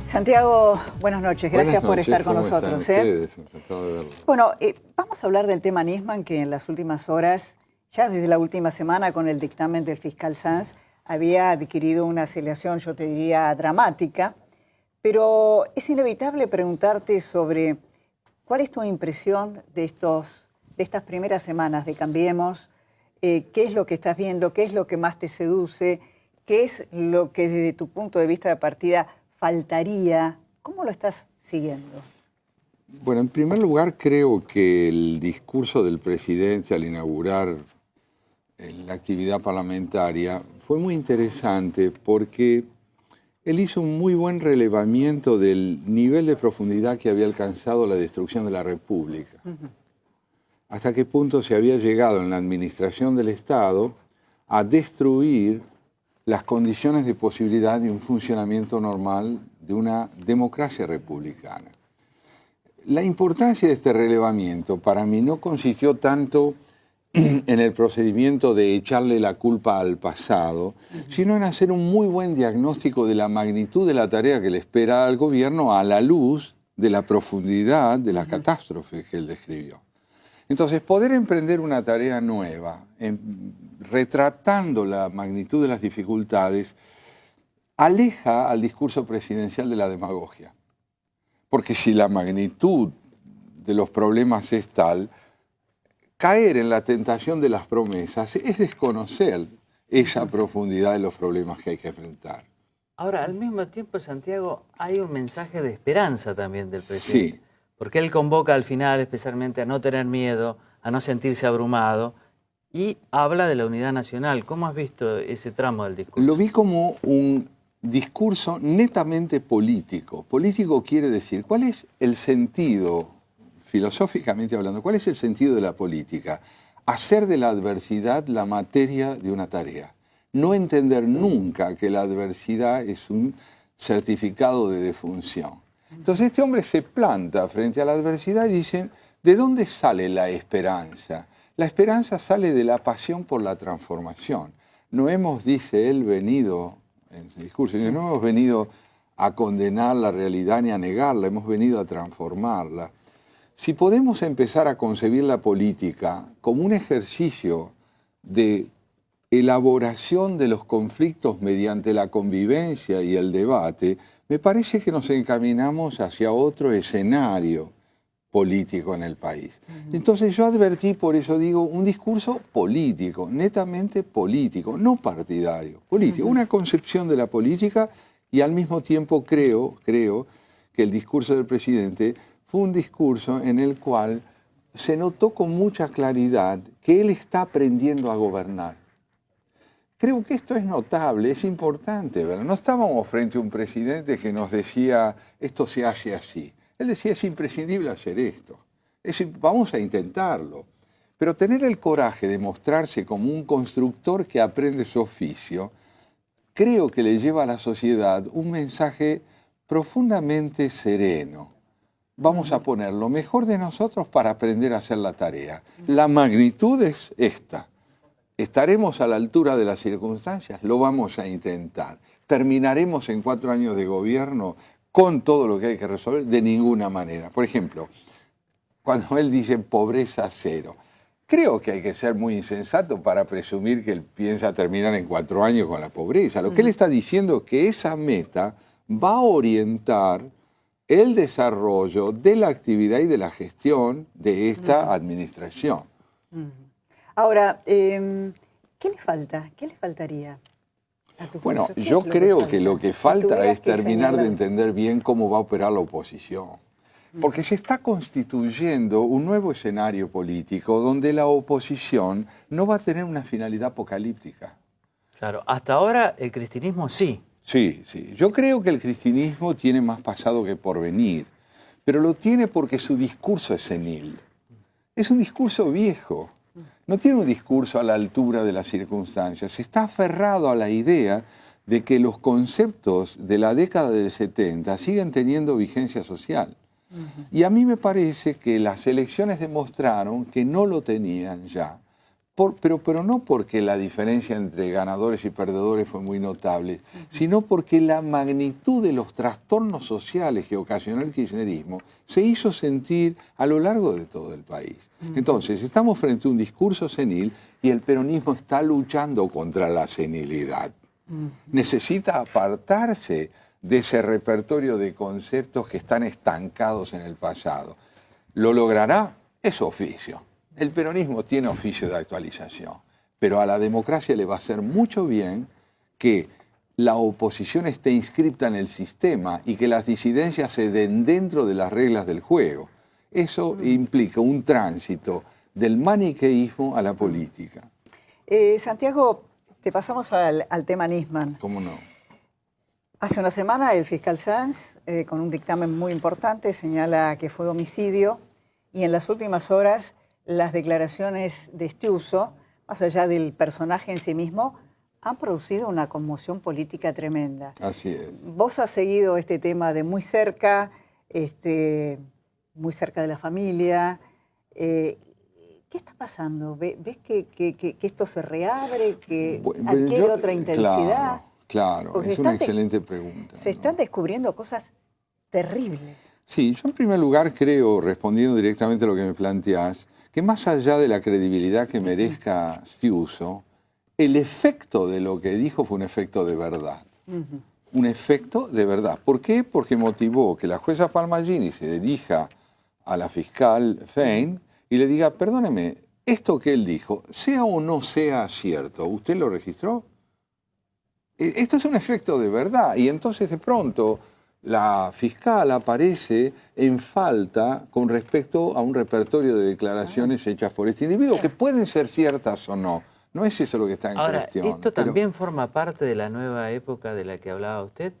Santiago, buenas noches. Gracias por estar con ¿Cómo nosotros. están ustedes? Encantado de verlo. Bueno, vamos a hablar del tema Nisman, que en las últimas horas, ya desde la última semana con el dictamen del fiscal Sanz, había adquirido una aceleración, yo te diría, dramática. Pero es inevitable preguntarte sobre cuál es tu impresión de estas primeras semanas de Cambiemos, qué es lo que estás viendo, qué es lo que más te seduce, qué es lo que desde tu punto de vista de partida faltaría. ¿Cómo lo estás siguiendo? Bueno, en primer lugar, creo que el discurso del presidente al inaugurar la actividad parlamentaria fue muy interesante porque él hizo un muy buen relevamiento del nivel de profundidad que había alcanzado la destrucción de la República. Hasta qué punto se había llegado en la administración del Estado a destruir las condiciones de posibilidad de un funcionamiento normal de una democracia republicana. La importancia de este relevamiento para mí no consistió tanto en el procedimiento de echarle la culpa al pasado, sino en hacer un muy buen diagnóstico de la magnitud de la tarea que le espera al gobierno a la luz de la profundidad de la catástrofe que él describió. Entonces, poder emprender una tarea nueva, retratando la magnitud de las dificultades, aleja al discurso presidencial de la demagogia. Porque si la magnitud de los problemas es tal, caer en la tentación de las promesas es desconocer esa profundidad de los problemas que hay que enfrentar. Ahora, al mismo tiempo, Santiago, hay un mensaje de esperanza también del presidente. Sí. Porque él convoca al final especialmente a no tener miedo, a no sentirse abrumado, y habla de la unidad nacional. ¿Cómo has visto ese tramo del discurso? Lo vi como un discurso netamente político. Político quiere decir, ¿cuál es el sentido, filosóficamente hablando, cuál es el sentido de la política? Hacer de la adversidad la materia de una tarea. No entender nunca que la adversidad es un certificado de defunción. Entonces este hombre se planta frente a la adversidad y dice, ¿de dónde sale la esperanza? La esperanza sale de la pasión por la transformación. No hemos, dice él, venido, en su discurso, no hemos venido a condenar la realidad ni a negarla, hemos venido a transformarla. Si podemos empezar a concebir la política como un ejercicio de elaboración de los conflictos mediante la convivencia y el debate, me parece que nos encaminamos hacia otro escenario político en el país. Entonces yo advertí, por eso digo, un discurso político, netamente político, no partidario, político, una concepción de la política, y al mismo tiempo creo que el discurso del presidente fue un discurso en el cual se notó con mucha claridad que él está aprendiendo a gobernar. Creo que esto es notable, es importante, ¿verdad? No estábamos frente a un presidente que nos decía, esto se hace así. Él decía, es imprescindible hacer esto. Vamos a intentarlo. Pero tener el coraje de mostrarse como un constructor que aprende su oficio, creo que le lleva a la sociedad un mensaje profundamente sereno. Vamos a poner lo mejor de nosotros para aprender a hacer la tarea. La magnitud es esta. ¿Estaremos a la altura de las circunstancias? Lo vamos a intentar. ¿Terminaremos en 4 años de gobierno con todo lo que hay que resolver? De ninguna manera. Por ejemplo, cuando él dice pobreza cero, creo que hay que ser muy insensato para presumir que él piensa terminar en 4 años con la pobreza. Lo que él está diciendo es que esa meta va a orientar el desarrollo de la actividad y de la gestión de esta administración. Ahora, ¿qué le falta? ¿Qué le faltaría a tu Bueno, juicio? yo creo que lo que falta es terminar de señalar. entender bien cómo va a operar la oposición. Porque se está constituyendo un nuevo escenario político donde la oposición no va a tener una finalidad apocalíptica. Claro, hasta ahora el cristianismo sí. Sí, sí. Yo creo que el cristianismo tiene más pasado que porvenir, pero lo tiene porque su discurso es senil. Es un discurso viejo. No tiene un discurso a la altura de las circunstancias. Está aferrado a la idea de que los conceptos de la década del 70 siguen teniendo vigencia social. Y a mí me parece que las elecciones demostraron que no lo tenían ya, pero no porque la diferencia entre ganadores y perdedores fue muy notable, sino porque la magnitud de los trastornos sociales que ocasionó el kirchnerismo se hizo sentir a lo largo de todo el país. Entonces, estamos frente a un discurso senil y el peronismo está luchando contra la senilidad. Necesita apartarse de ese repertorio de conceptos que están estancados en el pasado. ¿Lo logrará? Es oficio. El peronismo tiene oficio de actualización, pero a la democracia le va a hacer mucho bien que la oposición esté inscripta en el sistema y que las disidencias se den dentro de las reglas del juego. Eso implica un tránsito del maniqueísmo a la política. Santiago, te pasamos al tema Nisman. ¿Cómo no? Hace una semana el fiscal Sanz, con un dictamen muy importante, señala que fue homicidio y en las últimas horas las declaraciones de Estiuso, más allá del personaje en sí mismo, han producido una conmoción política tremenda. Así es. Vos has seguido este tema de muy cerca de la familia. ¿Qué está pasando? ¿Ves que esto se reabre, que adquiere otra intensidad? Claro, Porque es una excelente pregunta. Se están descubriendo cosas terribles. Sí, yo en primer lugar creo, respondiendo directamente a lo que me planteás, que más allá de la credibilidad que merezca Estiuso, el efecto de lo que dijo fue un efecto de verdad. Un efecto de verdad. ¿Por qué? Porque motivó que la jueza Palmagini se dirija a la fiscal Fein y le diga, perdóneme, esto que él dijo, sea o no sea cierto, ¿usted lo registró? Esto es un efecto de verdad. Y entonces de pronto la fiscal aparece en falta con respecto a un repertorio de declaraciones hechas por este individuo, que pueden ser ciertas o no. No es eso lo que está en cuestión. Ahora, ¿esto también forma parte de la nueva época de la que hablaba usted?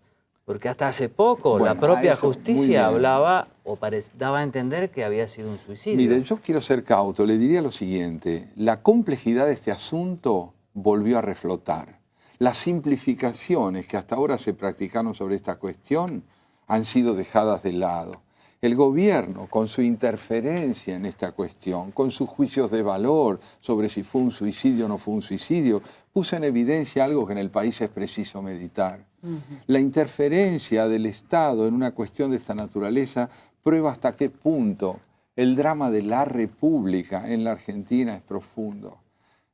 Porque hasta hace poco la propia justicia hablaba o daba a entender que había sido un suicidio. Mire, yo quiero ser cauto, le diría lo siguiente. La complejidad de este asunto volvió a reflotar. Las simplificaciones que hasta ahora se practicaron sobre esta cuestión han sido dejadas de lado. El gobierno, con su interferencia en esta cuestión, con sus juicios de valor sobre si fue un suicidio o no fue un suicidio, puso en evidencia algo que en el país es preciso meditar. La interferencia del Estado en una cuestión de esta naturaleza prueba hasta qué punto el drama de la República en la Argentina es profundo.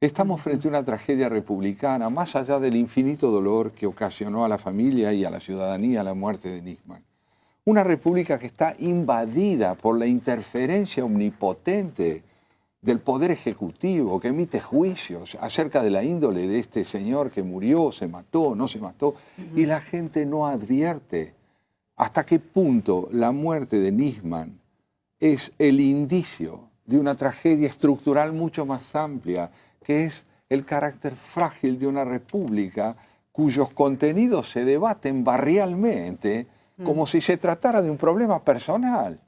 Estamos frente a una tragedia republicana, más allá del infinito dolor que ocasionó a la familia y a la ciudadanía la muerte de Nisman. Una república que está invadida por la interferencia omnipotente del Poder Ejecutivo, que emite juicios acerca de la índole de este señor que murió, se mató, no se mató, y la gente no advierte hasta qué punto la muerte de Nisman es el indicio de una tragedia estructural mucho más amplia, que es el carácter frágil de una república cuyos contenidos se debaten barrialmente como si se tratara de un problema personal.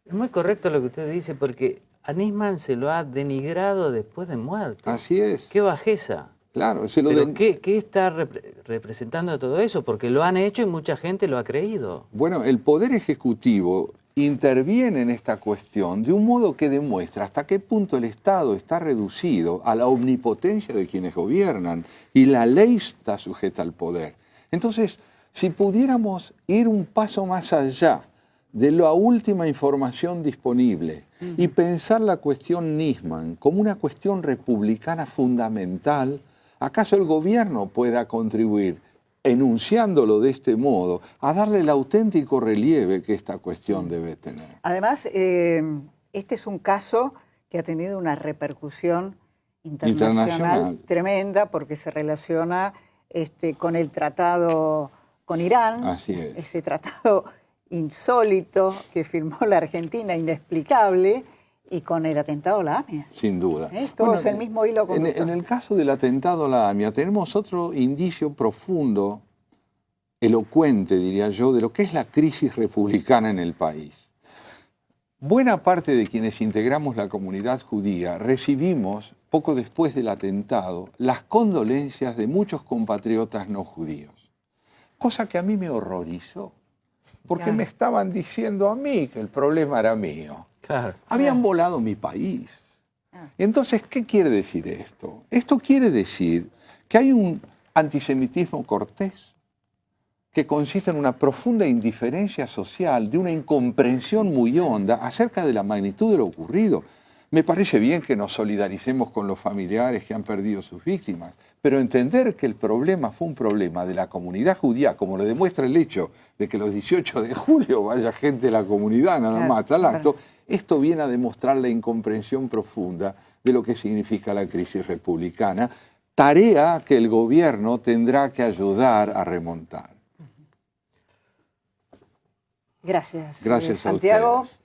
Es muy correcto lo que usted dice, porque a Nisman se lo ha denigrado después de muerto. Así es. ¡Qué bajeza! Claro, Pero ¿qué está representando todo eso? Porque lo han hecho y mucha gente lo ha creído. Bueno, el Poder Ejecutivo interviene en esta cuestión de un modo que demuestra hasta qué punto el Estado está reducido a la omnipotencia de quienes gobiernan y la ley está sujeta al poder. Entonces, si pudiéramos ir un paso más allá de la última información disponible y pensar la cuestión Nisman como una cuestión republicana fundamental, ¿acaso el gobierno pueda contribuir, enunciándolo de este modo, a darle el auténtico relieve que esta cuestión debe tener? Además, este es un caso que ha tenido una repercusión internacional tremenda porque se relaciona con el tratado con Irán, Así es. Ese tratado insólito que firmó la Argentina, inexplicable, y con el atentado a la AMIA. Sin duda. Todo es el mismo hilo conductor. En el caso del atentado a la AMIA tenemos otro indicio profundo, elocuente, diría yo, de lo que es la crisis republicana en el país. Buena parte de quienes integramos la comunidad judía recibimos, poco después del atentado, las condolencias de muchos compatriotas no judíos. Cosa que a mí me horrorizó, porque me estaban diciendo a mí que el problema era mío. Claro. Habían volado mi país, Entonces, ¿qué quiere decir esto? Esto quiere decir que hay un antisemitismo cortés que consiste en una profunda indiferencia social, de una incomprensión muy honda acerca de la magnitud de lo ocurrido. Me parece bien que nos solidaricemos con los familiares que han perdido sus víctimas, pero entender que el problema fue un problema de la comunidad judía, como lo demuestra el hecho de que los 18 de julio vaya gente de la comunidad nada más al acto, esto viene a demostrar la incomprensión profunda de lo que significa la crisis republicana, tarea que el gobierno tendrá que ayudar a remontar. Gracias. Gracias a Santiago. ustedes.